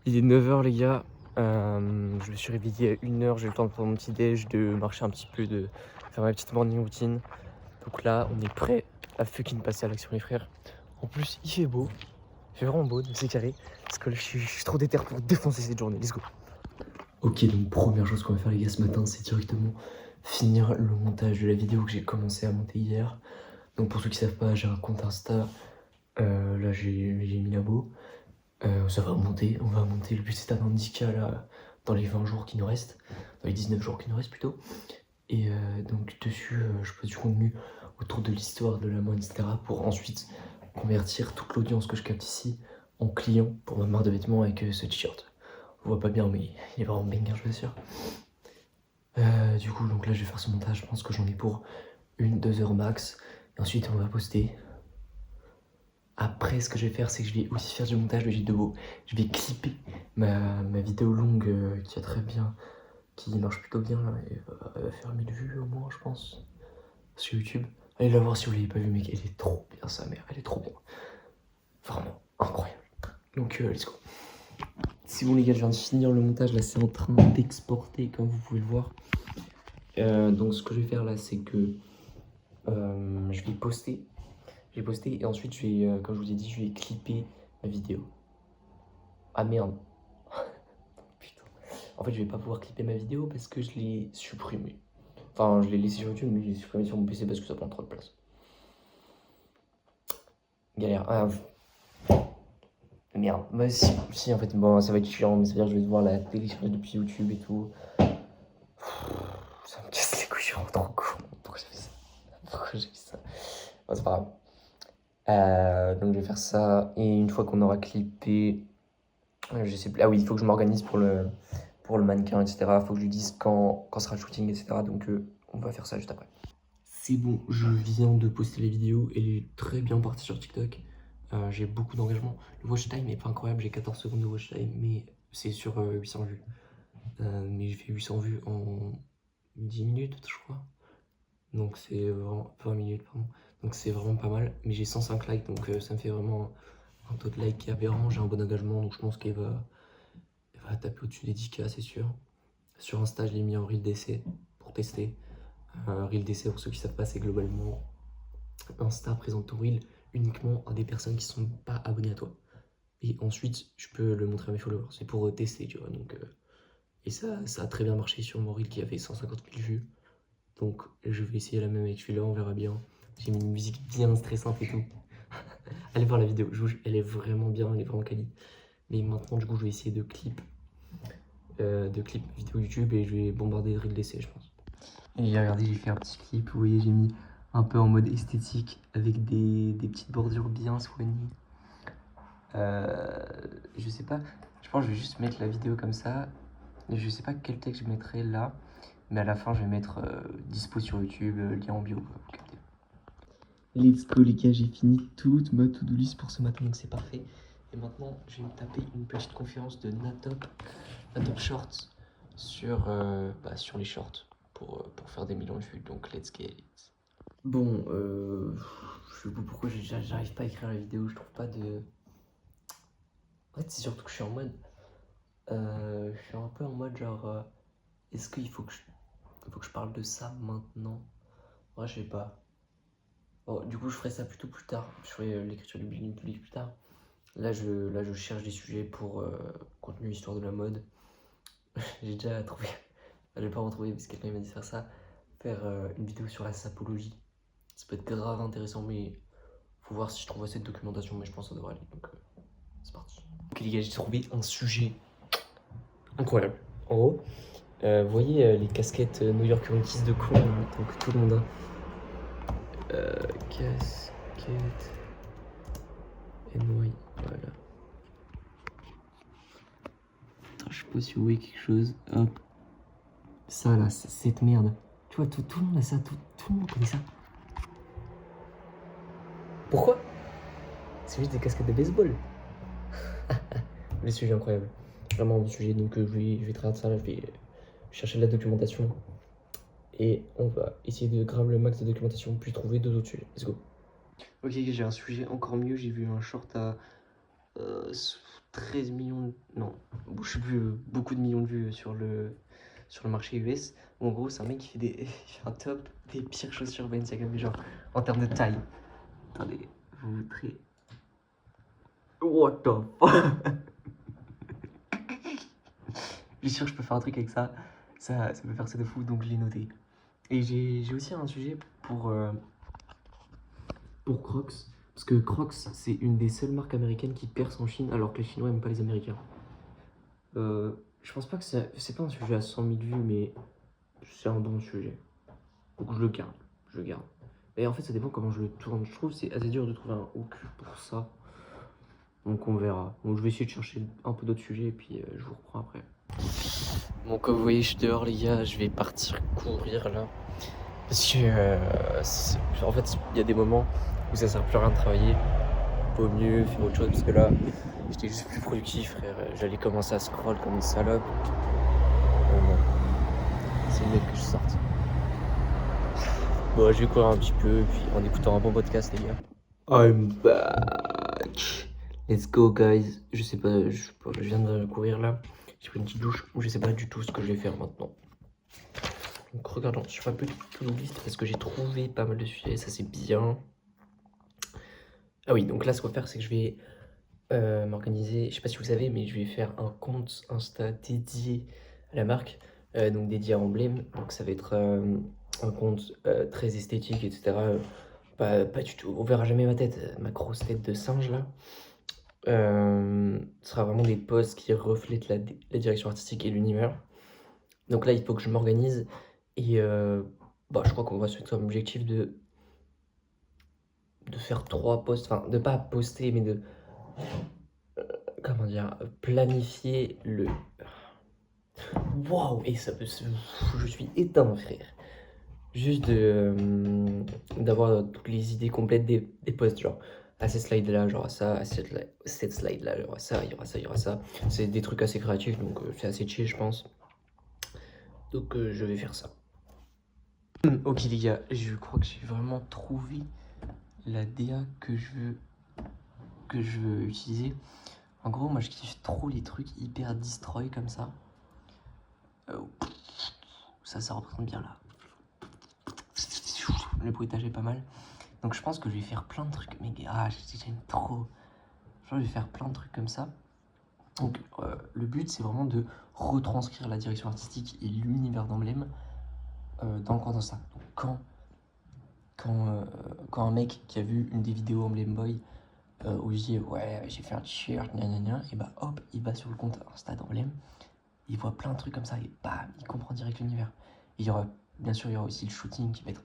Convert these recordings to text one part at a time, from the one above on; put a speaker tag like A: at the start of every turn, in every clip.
A: Il est 9h les gars, je me suis réveillé à 1h, j'ai eu le temps de prendre mon petit déj, de marcher un petit peu, de faire ma petite morning routine. Donc là on est prêt à fucking passer à l'action les frères. En plus il fait beau, il fait vraiment beau, donc c'est carré. Parce que là, je suis trop déter pour défoncer cette journée, let's go. Ok, donc première chose qu'on va faire les gars ce matin, c'est directement finir le montage de la vidéo que j'ai commencé à monter hier. Donc pour ceux qui savent pas, j'ai un compte Insta, là j'ai mis l'abo. Ça va monter, on va monter, le but c'est d'atteindre 10K là, dans les 20 jours qui nous restent, dans les 19 jours qui nous restent plutôt. Et donc dessus, je pose du contenu autour de l'histoire de la mode, etc. pour ensuite convertir toute l'audience que je capte ici en clients pour ma marque de vêtements avec ce t-shirt. On voit pas bien, mais il est vraiment banger, je vous assure. Du coup, donc là je vais faire ce montage, je pense que j'en ai pour 1-2 heures max. Et ensuite on va poster. Après, ce que je vais faire, c'est que je vais aussi faire du montage de vidéo. Je vais clipper ma vidéo longue qui a très bien, qui marche plutôt bien là. Elle va faire 1000 vues au moins, je pense, sur YouTube. Allez la voir si vous l'avez pas vu, mec. Elle est trop bien, sa mère. Elle est trop bien. Vraiment incroyable. Donc, let's go. C'est bon, les gars, je viens de finir le montage. Là, c'est en train d'exporter, comme vous pouvez le voir. Donc, ce que je vais faire là, c'est que je vais poster. Je vais poster et ensuite, je vais, comme je vous ai dit, je vais clipper ma vidéo. Ah merde. Putain. En fait, je vais pas pouvoir clipper ma vidéo parce que je l'ai supprimée. Enfin, je l'ai laissé sur YouTube, mais je l'ai supprimé sur mon PC parce que ça prend trop de place. Galère. Ah, merde. Bah si, en fait, bon, ça va être chiant, mais ça veut dire que je vais devoir la télécharger depuis YouTube et tout. Ça me casse les couilles, je suis vraiment trop con. Pourquoi j'ai fait ça? Pourquoi j'ai fait ça? Bon, c'est pas grave. Donc je vais faire ça, et une fois qu'on aura clippé, je sais plus. Ah oui, il faut que je m'organise pour le mannequin, etc. Il faut que je lui dise quand sera le shooting, etc. Donc on va faire ça juste après. C'est bon, je viens de poster la vidéo, elle est très bien partie sur TikTok. J'ai beaucoup d'engagement. Le watch time est pas incroyable, j'ai 14 secondes de watch time, mais c'est sur 800 vues. Mais j'ai fait 800 vues en 10 minutes, je crois. Donc c'est vraiment... 20 minutes, pardon. Donc c'est vraiment pas mal. Mais j'ai 105 likes, donc ça me fait vraiment un taux de like qui est aberrant. J'ai un bon engagement, donc je pense qu'elle va taper au-dessus des 10K, c'est sûr. Sur Insta, je l'ai mis en reel d'essai pour tester. Reel d'essai, pour ceux qui ne savent pas, c'est globalement Insta présente ton reel uniquement à des personnes qui ne sont pas abonnées à toi. Et ensuite, je peux le montrer à mes followers. C'est pour tester, tu vois. Donc, et ça a très bien marché sur mon reel qui avait 150 000 vues. Donc, je vais essayer la même avec celui-là, on verra bien. J'ai mis une musique bien stressante et tout. Allez voir la vidéo, elle est vraiment bien, elle est vraiment quali. Mais maintenant, du coup, je vais essayer de clip vidéo YouTube et je vais bombarder de reel d'essai, je pense. Et regardez, j'ai fait un petit clip, vous voyez, j'ai mis un peu en mode esthétique avec des petites bordures bien soignées. Je sais pas, je pense que je vais juste mettre la vidéo comme ça. Je sais pas quel texte je mettrai là, mais à la fin je vais mettre dispo sur YouTube, lien en bio, quoi, vous captez. Let's go les gars, j'ai fini toute ma to-do list pour ce matin, donc c'est parfait. Et maintenant, je vais me taper une petite conférence de Natop Shorts sur les shorts pour faire des millions de vues, donc let's get it. Bon, je sais pas pourquoi j'arrive pas à écrire la vidéo, je trouve pas de... En fait, c'est surtout que je suis en mode... je suis un peu en mode genre... est-ce qu'il faut que je parle de ça maintenant? Ouais, je sais pas. Bon, du coup, je ferai ça plutôt plus tard. Je ferai l'écriture du building public plus tard. Là, je cherche des sujets pour contenu histoire de la mode. J'ai déjà trouvé... Je vais pas retrouver parce que quelqu'un m'a dit de faire ça. Faire une vidéo sur la sapologie. Ça peut être grave intéressant, mais faut voir si je trouve assez de documentation, mais je pense que ça devrait aller. Donc c'est parti. Ok les gars, j'ai trouvé un sujet incroyable. En gros, vous voyez les casquettes New York Yankees de con, donc tout le monde a. Casquette NY, voilà. Attends, je sais pas si vous voyez quelque chose. Hop. Ça là, cette merde. Tu vois, tout le monde a ça, tout le monde connaît ça. Pourquoi? C'est juste des casquettes de baseball. Le sujet incroyable. Vraiment un sujet, donc je vais traiter ça là, je vais chercher de la documentation. Et on va essayer de grave le max de documentation, puis trouver deux autres sujets. Let's go. Ok, j'ai un sujet encore mieux. J'ai vu un short à 13 millions. Non, je sais plus, beaucoup de millions de vues sur le marché US. Où en gros, c'est un mec qui fait, il fait un top des pires chaussures Balenciaga, genre en termes de taille. Attendez, je vous montrer. What the fuck? Je suis sûr que je peux faire un truc avec ça. Ça peut faire ça de fou, donc je l'ai noté. Et j'ai aussi un sujet pour Crocs. Parce que Crocs, c'est une des seules marques américaines qui perce en Chine, alors que les Chinois n'aiment pas les Américains. Je pense pas que c'est pas un sujet à 100 000 vues, mais c'est un bon sujet. Donc je le garde, Et en fait, ça dépend comment je le tourne. Je trouve que c'est assez dur de trouver un hook pour ça. Donc on verra. Donc je vais essayer de chercher un peu d'autres sujets et puis je vous reprends après. Bon, comme vous voyez, je suis dehors, les gars. Je vais partir courir là. Parce que, en fait, il y a des moments où ça sert plus à rien de travailler. Vaut mieux faire autre chose parce que là, j'étais juste plus productif, frère. J'allais commencer à scroll comme une salope. Bon, c'est mieux que je sorte. Bon, je vais courir un petit peu, puis en écoutant un bon podcast, les gars. I'm back. Let's go, guys. Je sais pas, je viens de courir là. J'ai pris une petite douche. Je sais pas du tout ce que je vais faire maintenant. Donc, regardons sur ma petite liste parce que j'ai trouvé pas mal de sujets. Ça, c'est bien. Ah oui, donc là, ce qu'on va faire, c'est que je vais m'organiser. Je sais pas si vous savez, mais je vais faire un compte Insta dédié à la marque. Donc dédié à Emblème. Donc ça va être un compte très esthétique, etc. Pas du tout. On verra jamais ma tête, ma grosse tête de singe là. Ce sera vraiment des posts qui reflètent la direction artistique et l'univers. Donc là, il faut que je m'organise. Et je crois qu'on va se mettre un objectif de faire 3 posts. Enfin, de pas poster, mais de. Comment dire, planifier le. Waouh! Et ça peut se. Je suis éteint, frère. Juste d'avoir toutes les idées complètes des posts, genre à ces slides là, genre à ça, à cette slide là, genre à ça, il y aura ça, il y aura ça. C'est des trucs assez créatifs, donc c'est assez chill, je pense. Donc je vais faire ça. Ok les gars, je crois que j'ai vraiment trouvé la DA que je veux utiliser. En gros, moi je kiffe trop les trucs hyper destroy comme ça. Ça représente bien là. Le bruitage est pas mal. Donc je pense que je vais faire plein de trucs. Mais j'aime trop. Je vais faire plein de trucs comme ça. Donc le but c'est vraiment de retranscrire la direction artistique et l'univers d'Emblème dans le contenu ça. Donc quand un mec qui a vu une des vidéos Emblème Boy où je dis ouais j'ai fait un t-shirt, et bah hop, il va sur le compte Insta d'Emblème, il voit plein de trucs comme ça et bam, il comprend direct l'univers. Et bien sûr il y aura aussi le shooting qui va être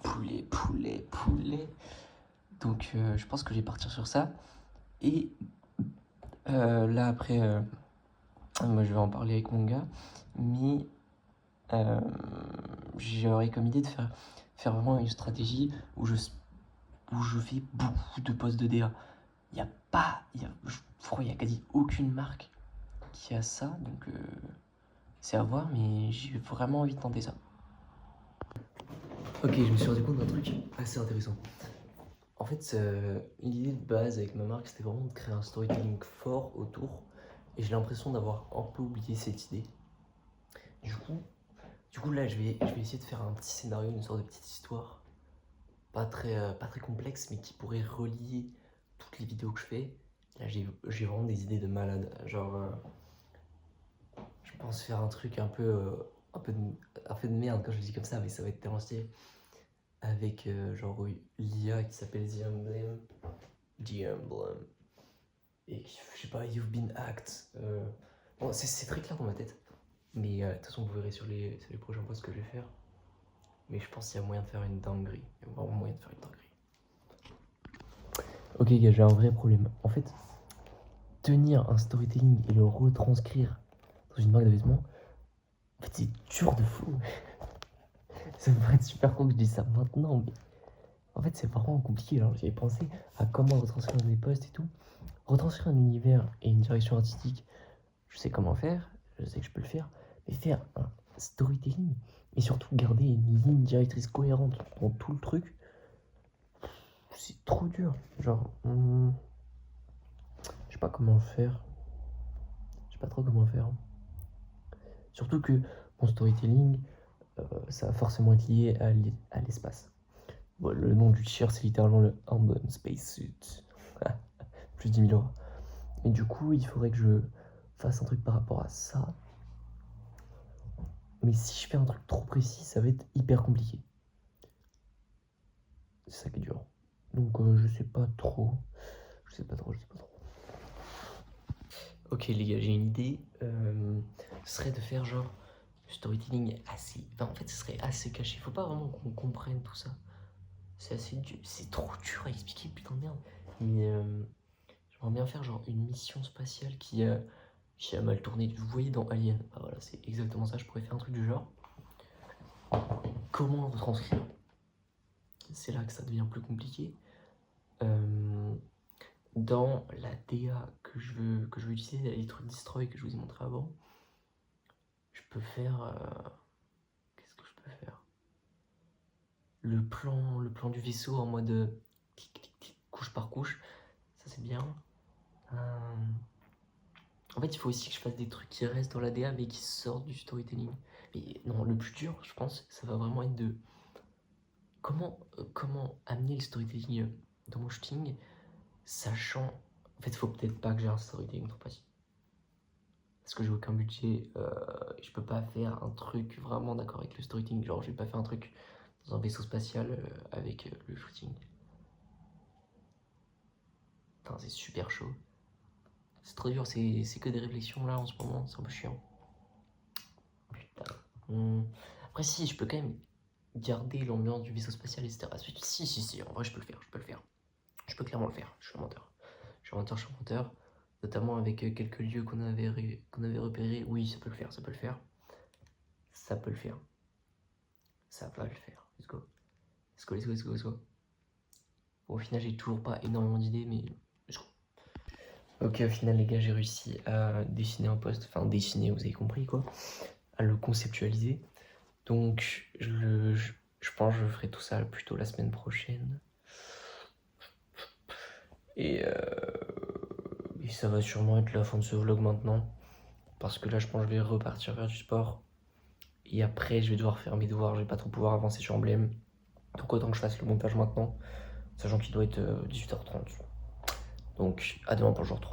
A: poulet. Donc je pense que je vais partir sur ça. Et là après, moi je vais en parler avec mon gars, mais j'aurais comme idée de faire vraiment une stratégie où je fais beaucoup de posts de DA. Je crois qu'il n'y a quasi aucune marque qui a ça, donc c'est à voir, mais j'ai vraiment envie de tenter ça. Ok, je me suis rendu compte d'un truc assez intéressant. En fait, l'idée de base avec ma marque, c'était vraiment de créer un storytelling fort autour. Et j'ai l'impression d'avoir un peu oublié cette idée. Du coup là, je vais essayer de faire un petit scénario, une sorte de petite histoire. Pas très complexe, mais qui pourrait relier toutes les vidéos que je fais. Là, j'ai vraiment des idées de malade. Genre, je pense faire un truc un peu de merde quand je le dis comme ça, mais ça va être tellement stylé. Avec genre l'IA qui s'appelle The Emblem. Et je sais pas, You've Been Hacked. Bon, c'est très clair dans ma tête. Mais de toute façon, vous verrez sur les prochains posts que je vais faire. Mais je pense qu'il y a moyen de faire une dinguerie. Il y a vraiment moyen de faire une dinguerie. Ok, gars, j'ai un vrai problème. En fait, tenir un storytelling et le retranscrire dans une marque de vêtements, en fait, c'est dur de fou. Ça me paraît super con que je dise ça maintenant, mais en fait, c'est vraiment compliqué. Alors, j'avais pensé à comment retranscrire des posts et tout. Retranscrire un univers et une direction artistique, je sais comment faire, je sais que je peux le faire, mais faire un storytelling et surtout garder une ligne directrice cohérente dans tout le truc, c'est trop dur. Genre, je sais pas comment faire. pas trop comment faire. Surtout que mon storytelling, ça va forcément être lié à l'espace. Bon, le nom du t-shirt, c'est littéralement le Emblem Spacesuit. Plus 10 000 €. Et du coup, il faudrait que je fasse un truc par rapport à ça. Mais si je fais un truc trop précis, ça va être hyper compliqué. C'est ça qui est dur. Donc je sais pas trop. Ok les gars, j'ai une idée. Ce serait de faire genre du storytelling assez... Enfin en fait ce serait assez caché. Faut pas vraiment qu'on comprenne tout ça. C'est assez dur. C'est trop dur à expliquer, putain de merde. Mais j'aimerais bien faire genre une mission spatiale qui a mal tourné. Vous voyez dans Alien, bah voilà, c'est exactement ça. Je pourrais faire un truc du genre. Comment retranscrire? C'est là que ça devient plus compliqué. Dans la DA que je veux utiliser, les trucs destroy que je vous ai montré avant, je peux faire... qu'est-ce que je peux faire? Le plan du vaisseau en mode clic, clic, clic, couche par couche, ça c'est bien. En fait, il faut aussi que je fasse des trucs qui restent dans la DA mais qui sortent du storytelling. Mais non, le plus dur, je pense, ça va vraiment être de... Comment amener le storytelling dans mon shooting, sachant... En fait, il faut peut-être pas que j'ai un storytelling trop facile. Parce que j'ai aucun budget, je peux pas faire un truc vraiment d'accord avec le storytelling. Genre, je vais pas faire un truc dans un vaisseau spatial avec le shooting. Putain, c'est super chaud. C'est trop dur, c'est que des réflexions là en ce moment, c'est un peu chiant. Putain. Après, si, je peux quand même garder l'ambiance du vaisseau spatial, etc. Si, en vrai, je peux le faire. Je peux clairement le faire, je suis un menteur. Je suis un menteur. Notamment avec quelques lieux qu'on avait repérés. Oui, ça peut le faire. Ça va le faire. Let's go. Bon, au final, j'ai toujours pas énormément d'idées, mais let's go. Ok, au final, les gars, j'ai réussi à dessiner un post. Enfin, dessiner, vous avez compris, quoi. À le conceptualiser. Donc, je pense que je ferai tout ça plutôt la semaine prochaine. Et ça va sûrement être la fin de ce vlog maintenant. Parce que là, je pense que je vais repartir faire du sport. Et après, je vais devoir faire mes devoirs. Je vais pas trop pouvoir avancer sur Emblem. Donc, autant que je fasse le montage maintenant. Sachant qu'il doit être 18h30. Donc, à demain pour le jour 3.